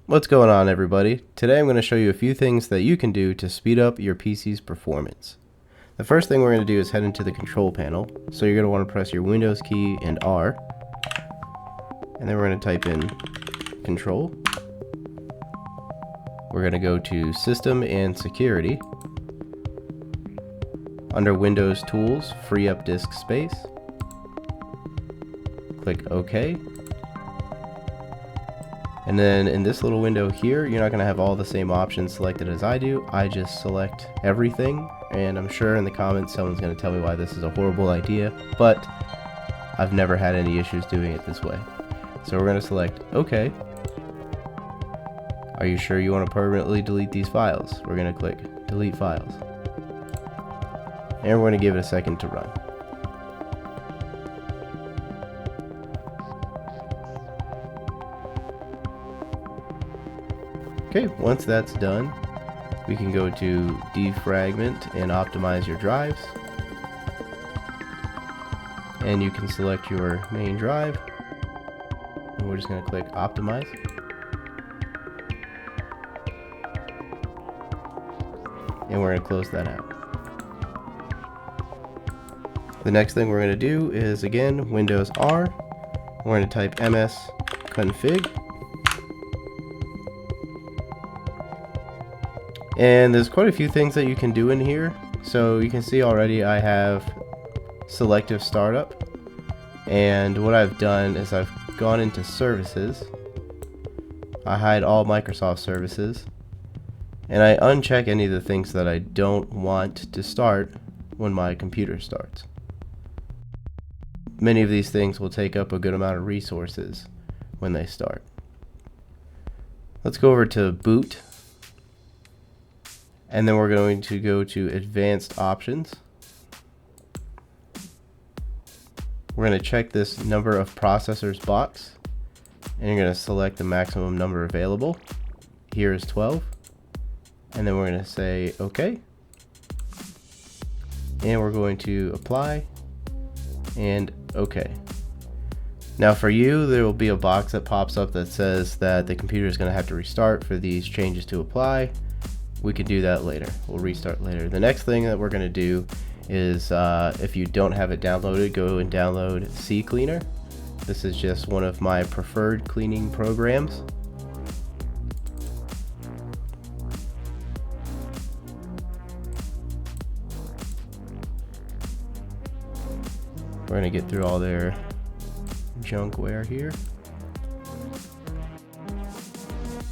What's going on, everybody? Today I'm going to show you a few things that you can do to speed up your PC's performance. The first thing we're going to do is head into the control panel. So you're going to want to press your Windows key and R. And then we're going to type in Control. We're going to go to System and Security. Under Windows Tools, free up disk space. Click OK. And then in this little window here, you're not going to have all the same options selected as I do. I just select everything, and I'm sure in the comments someone's going to tell me why this is a horrible idea, but I've never had any issues doing it this way. So we're going to select OK. Are you sure you want to permanently delete these files? We're going to click Delete Files. And we're going to give it a second to run. Okay, once that's done, we can go to defragment and optimize your drives. And you can select your main drive. And we're just going to click optimize. And we're going to close that out. The next thing we're going to do is, again, Windows R. We're going to type msconfig. And there's quite a few things that you can do in here. So you can see already I have selective startup. And what I've done is I've gone into services. I hide all Microsoft services. And I uncheck any of the things that I don't want to start when my computer starts. Many of these things will take up a good amount of resources when they start. Let's go over to boot. And then we're going to go to advanced options. We're going to check this number of processors box. And you're going to select the maximum number available. Here is 12. And then we're going to say OK. And we're going to apply and OK. Now for you, there will be a box that pops up that says that the computer is going to have to restart for these changes to apply. We can do that later. We'll restart later. The next thing that we're going to do is if you don't have it downloaded, go and download CCleaner. This is just one of my preferred cleaning programs. We're going to get through all their junkware here.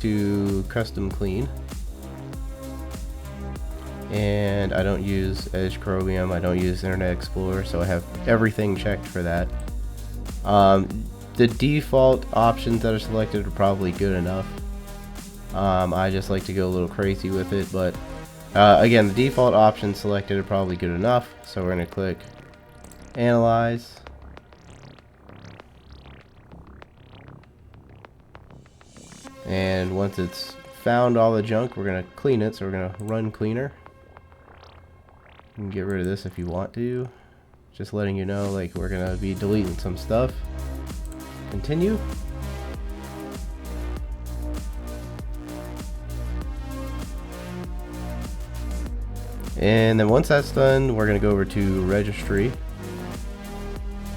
To custom clean. And I don't use Edge Chromium, I don't use Internet Explorer, so I have everything checked for that. The default options that are selected are probably good enough. I just like to go a little crazy with it, but again, the default options selected are probably good enough, so we're going to click Analyze. And once it's found all the junk, we're going to clean it, so we're going to run cleaner. You can get rid of this if you want to. Just letting you know, like, we're gonna be deleting some stuff. Continue. And then once that's done, we're gonna go over to registry.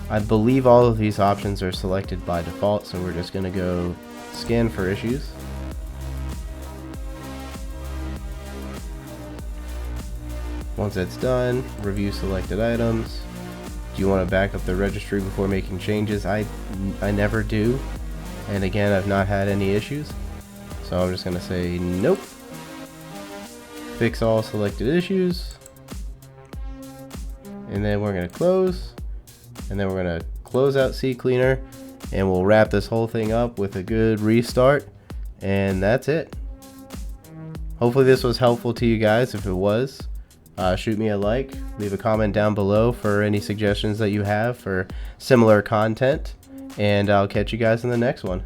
I believe all of these options are selected by default, so we're just gonna go scan for issues. Once it's done, review selected items. Do you want to back up the registry before making changes? I never do. And again, I've not had any issues. So I'm just going to say nope. Fix all selected issues. And then we're going to close. And then we're going to close out CCleaner. And we'll wrap this whole thing up with a good restart. And that's it. Hopefully this was helpful to you guys. If it was, shoot me a like, leave a comment down below for any suggestions that you have for similar content, and I'll catch you guys in the next one.